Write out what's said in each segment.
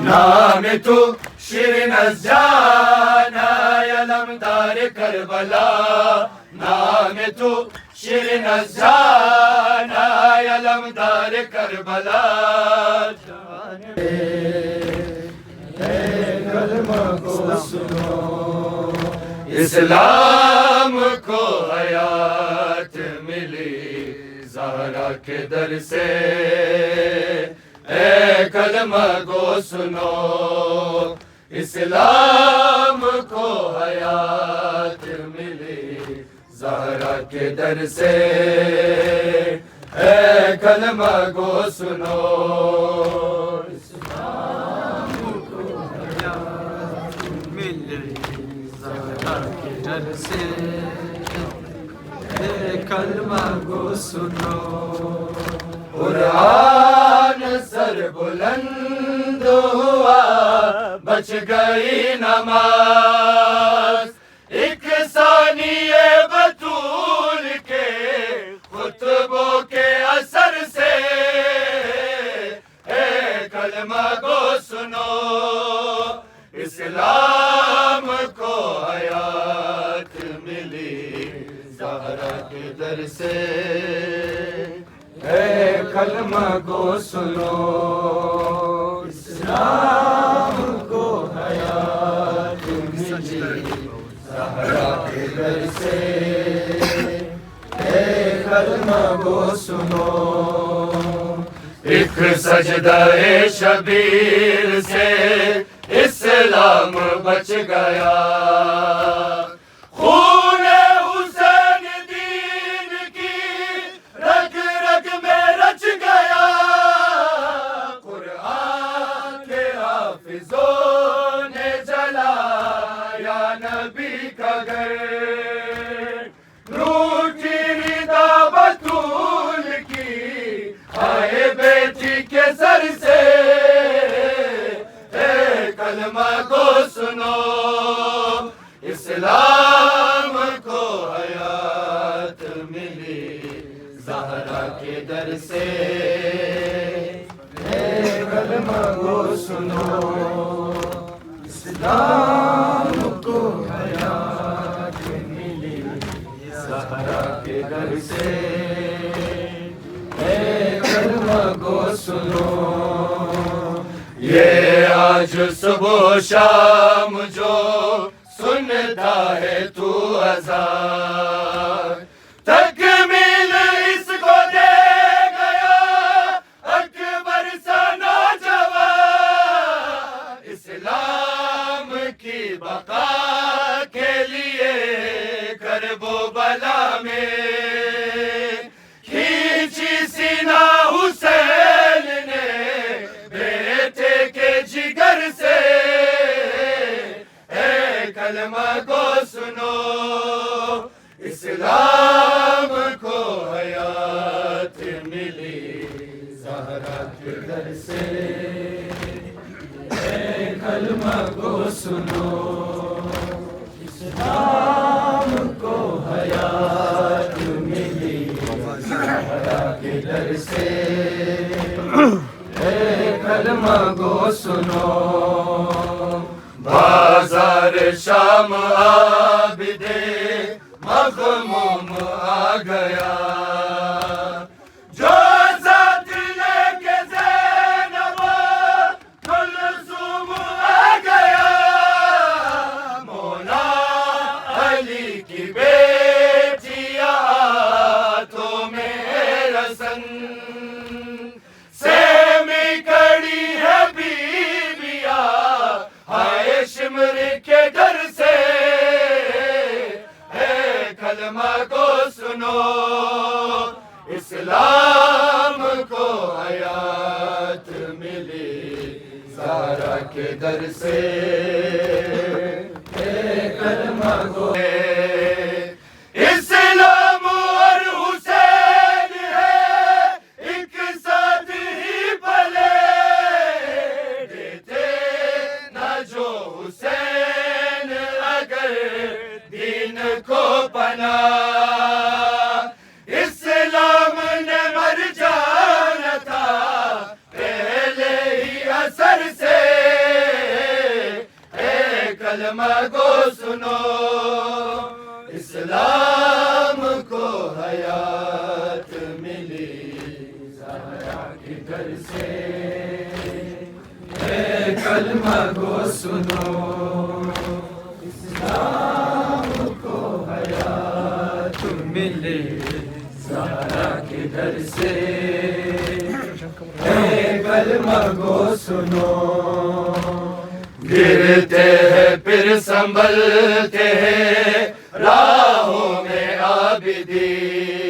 नाम तू शिरीन जाना अलमदार करबला, नाम तू शिरीन जाना अलमदार करबला। कलमा को सुनो, इस्लाम को हयात मिली ज़हरा के दर से। ए कलमा को सुनो, इस्लाम को हयात मिली ज़हरा के दर से। ए कलमा को सुनो, इस्लाम को हयात मिली ज़हरा के दर से। ए कलमा को सुनो, कुरान सर बुलंद हुआ बच गई नमाज, एक सानिए बतूल के खुतबों के असर से। ए कलमा को सुनो, इस्लाम को हयात मिली ज़हरा के दर से। ए कलमा को सुनो, इस्लाम को हयात मिली ज़हरा के दर से। ए कलमा को सुनो, एक सजदाए शबीर से इस्लाम बच गया। कलमा को सुनो, इस्लाम को हयात मिली ज़हरा के दर से। कलमा को सुनो, इस्लाम को हयात मिली ज़हरा के दर से। कलमा को सुनो, ये आज सुबह शाम जो सुनता है तू अज़ान, तकमील इसको दे गया अकबर सा नौजवान। इस्लाम की बका के लिए करबो बला में खींची सीना हुसैन ने जिगर से। ए कलमा को सुनो, इस्लाम को हयात मिली ज़हरा के दर से। ए कलमा को सुनो, इस्लाम को हयात मिली ज़हरा के दर से। कलमा को सुनो, बाजार शाम आबिदे मग़मूम आ गया। जो ज़ात लेके ज़ैनब कुलसूम आ गया। मौला अली की बेटियां हाथों में रसन शिमर के डर से। है कलमा को सुनो, इस्लाम को हयात मिली ज़हरा के दर से। है कलमा को इस्लाम और हुसैन है एक साथ ही पले, देते ना जो हुसैन अगर दीन को पना। इस्लाम ने मर जाना था पहले ही असर से। कलमा को सुनो, इस्लाम को हयात मिली ज़हरा के घर से। कलमा को सुनो, इस्लाम को हयात मिली ज़हरा के घर से। कलमा को सुनो, गिरते हैं फिर संभलते हैं राहों में आबिदीन।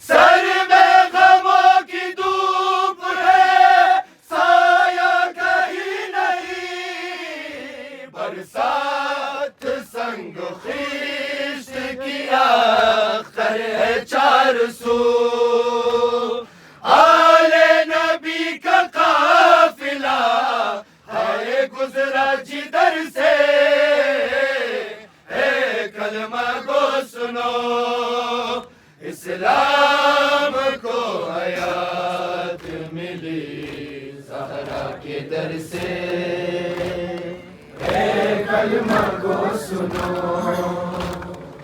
सर में गमों की धूप है, साया कहीं नहीं। बरसात संग खिश्त की अख्तर है चार सू। आले नबी का काफिला है गुजरा जिधर से। कलमा को सुनो, इस्लाम को हयात मिली ज़हरा के दर से। कलमा को सुनो,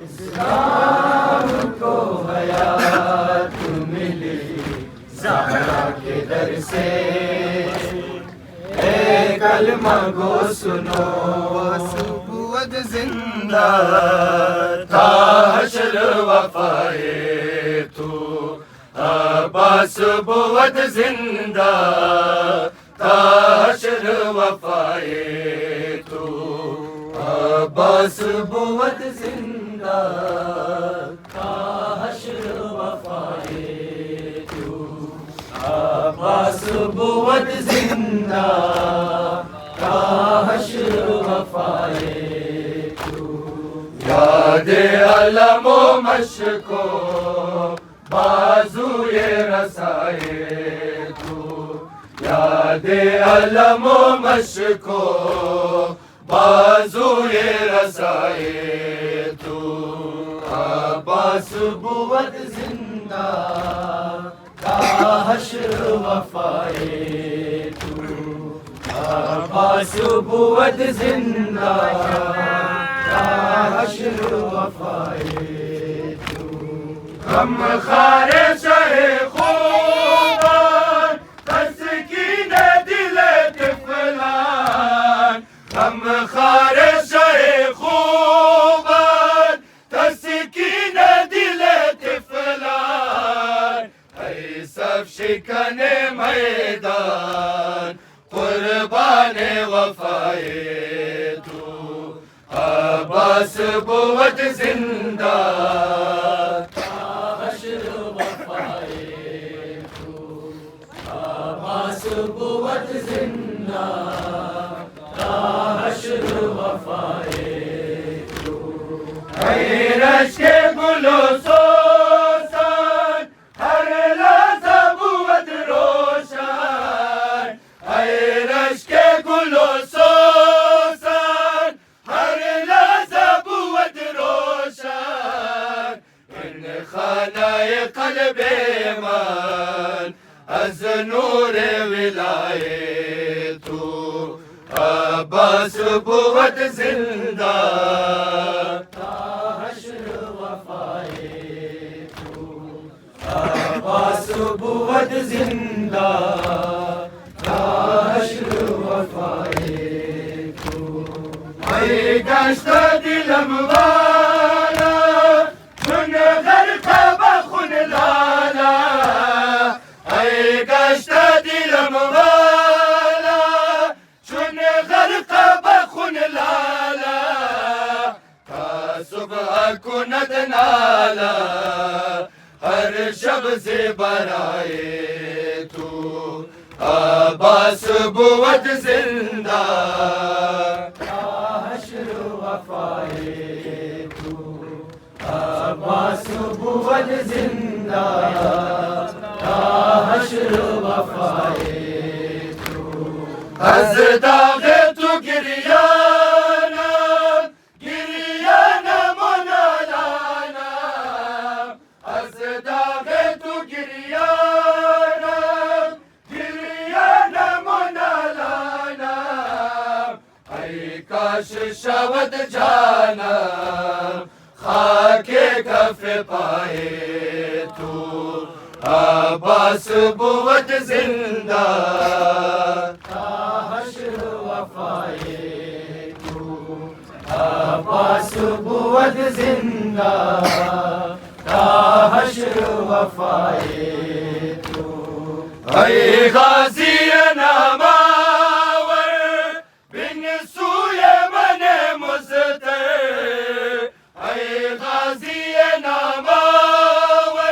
इस्लाम को हयात मिली ज़हरा के दर से। कलमा को सुनो, सुबुवत जिंदा था हश्र वफ़ाए तू। अब्बास बुवत जिंदा था हश्र वफ़ाए तू। अब्बास बुवत जिंदा था हश्र वफ़ाए तू। अब्बास बुवत जिंदा था हश्र वफ़ाए तू। याद अलमो मशको बाज़ुए रसाए तू। याद अलमो मशको बाज़ुए रसाए तू। अब्बास बुवत जिंदा था हश्र वफ़ाए तू। अब्बास बुवत जिंदा था हश्र वफ़ाए तू। गम खारे शहे खूबान तस्कीने दिले तिफ़लान। गम खारे शहे खूबान तस्कीने दिले तिफ़लान। ऐ सब शिकने मैदान कुर्बाने वफ़ाए तू। अब्बास बुवत जिंदा था हश्र वफ़ाए तू। अब्बास बुवत जिंदा था हश्र वफ़ाए तू। ऐ रश्के गुलो सोसान हर लहज़ा बुवत रोशन। ऐ रश्के गुलो सोसान हर लहज़ा बुवत रोशन। इन खानाए क़ल्बे मान अज़ नूर विलाए तू। अब्बास बुवत जिंदा था हश्र वफ़ाए तू। अब्बास बुवत जिंदा था हश्र वफ़ाए तू। ऐ गश्त दिलम वाला चुन गरक़ा बख़ुन लाला। ऐ गश्त दिलम वाला चुन गरक़ा बख़ुन लाला। था सुबह कुनत नाला हर शब से बराए तू। अब्बास बुवत जिंदा था हश्र वफ़ाए तू। अब्बास बुवत जिंदा था हश्र वफ़ाए तू। अज़ दाग़े तू गिरियाना गिरियाना मोनालाना। अज़ दाग़े तू गिरियाना गिरियाना मोनालाना। ऐ का کاش شود جانم خاک کف پای تو عباس بود زنده تا حشر وفای تو عباس بود زنده تا حشر وفای تو ای غازی نامور بین سوی من مزتر ای غازی نامور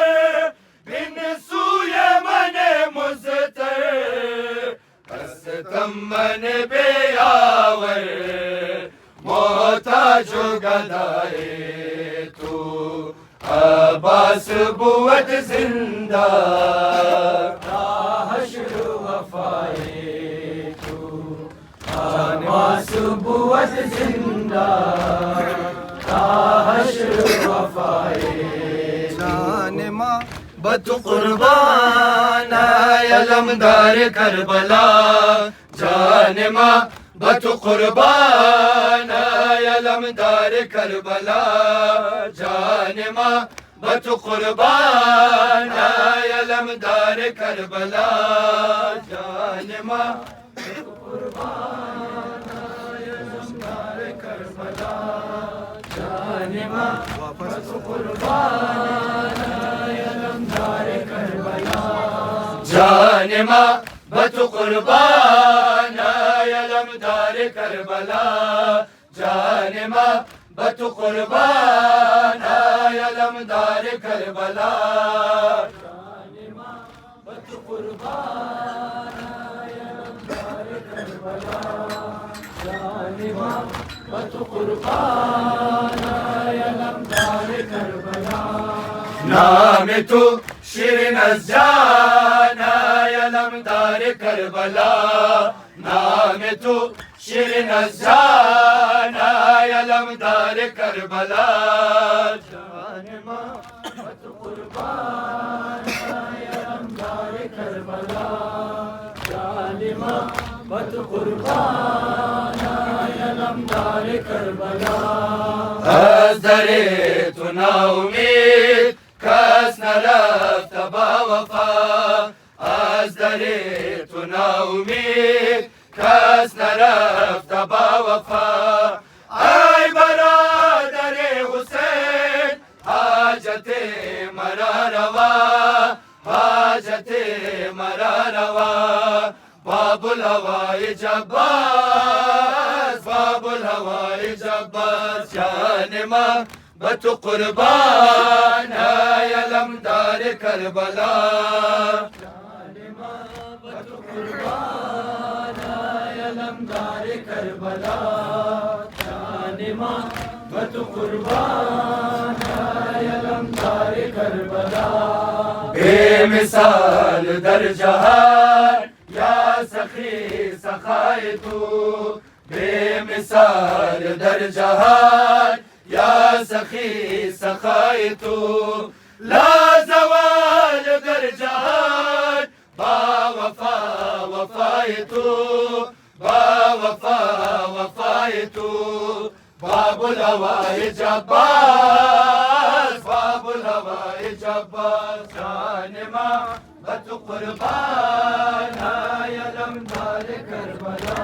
بین سوی من مزتر هستم من بیاور محتاج و گدای تو عباس بود زنده تا حشر وفای تو عباس بود زنده تا حشر وفای جان ما بتو قربان علمدار کربلا جان ما بتو قربان علمدار کربلا جان ما بتو قربان علمدار کربلا جان ما بتو قربان علمدار کربلا جان ما بتو قربان علمدار کربلا جان ما بتو قربان علمدار کربلا جان ما بتو قربان علمدار کربلا جان ما بتو قربان علمدار کربلا جان ما بتو قربان علمدار کربلا نام تو شیرین از جان علمدار کربلا نام تو شیرین از جان علمدار کربلا جان ما بتو قربان علمدار کربلا جان ما بتو قربان علمدار کربلا از در تو ناامید کس نرفت با وفا از در تو ناامید کس نرفت با وفا ای برادر حسین حاجت مرا روا حاجت مرا روا باب الهوای جباز باب الهوای جباز جان ما بتو قربان علمدار کربلا جان ما بتو قربان علمدار کربلا جان ما بتو قربان علمدار کربلا بے مثال در جهان یا سخی سخای تو بے مثال در جهان یا سخی سخای تو لا زوال در جهان با وفا وفای تو با وفا وفای تو باب الهوای جباز باب الهوای جباز جان ما بتو قربان علمدار کربلا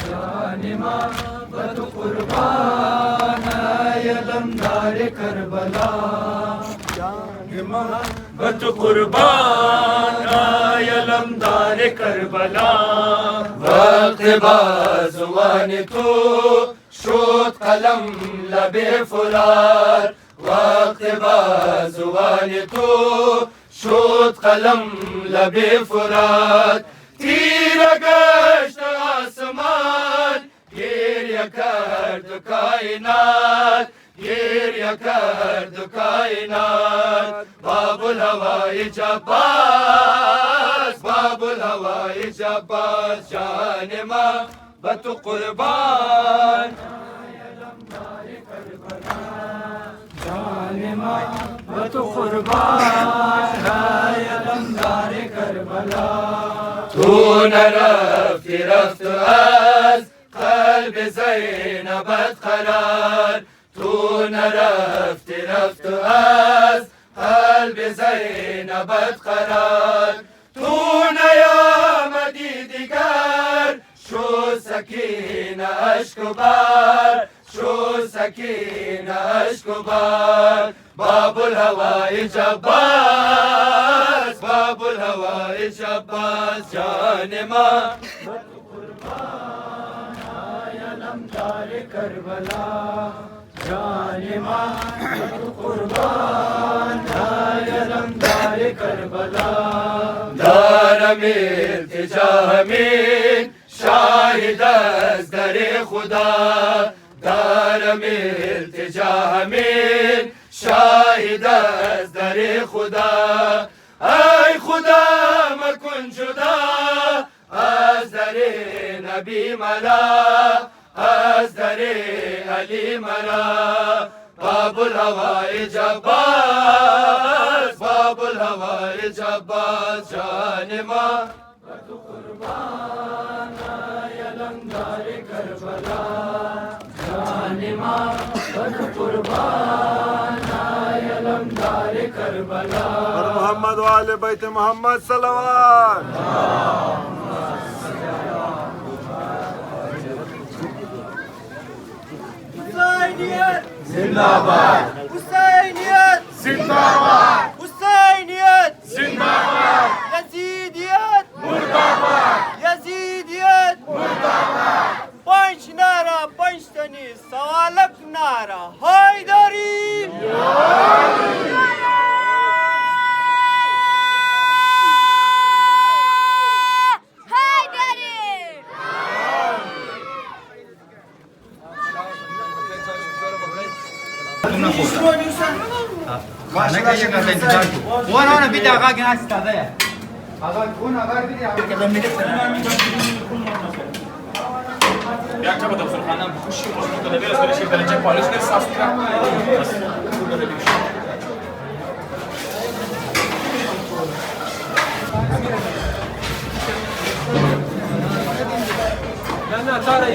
جان ما بتو قربان علمدار کربلا جان ما بتو قربان علمدار کربلا وقت بازوان تو شد قلم لب فرار وقت بازوان تو شد قلم لب فرات تیر گشت آسمان گریه کرد کائنات گریه کرد کائنات باب الهوای جباز باب الهوای جباز جان ما بتو قربان جان ما بتو قربان علمدار کربلا تو نرفتی رفت از قلب زینب قرار تو رفت از قلب زینب قرار تو نیامدی دیگر شو سکینه اشک بر شو سکینه اشک بر باب الهوای جباس باب الهوای جباس جان ما قربان یا لمدار کربلا جان ما قربان یا لمدار کربلا دارم التجا همین شاهد از در خدا دارم التجا همین شاهد از در خدا ای خدا مکن جدا از در نبی مرا از در علی مرا باب الهوای جباس باب الهوای جباس جان ما و تو قربان یا لمدار کربلا جان ما و تو قربان یا لمدار کربلا محمد و آل بیت محمد صلوات حسینیت زنده‌باد حسینیت زنده‌باد حسینیت زنده‌باد یزیدیت مرده‌باد یزیدیت مرده‌باد پنج نارا پنج تنی سوالک نارا حیدری وانا بدي اغاقي ناس هذا اغاقي وانا اغاقي بدي या क्या बता सर खाना खुशी और तो लगे सर शेख दरजे पॉलिश ने साफ सुथरा बस पूरा लगे لا لا ترى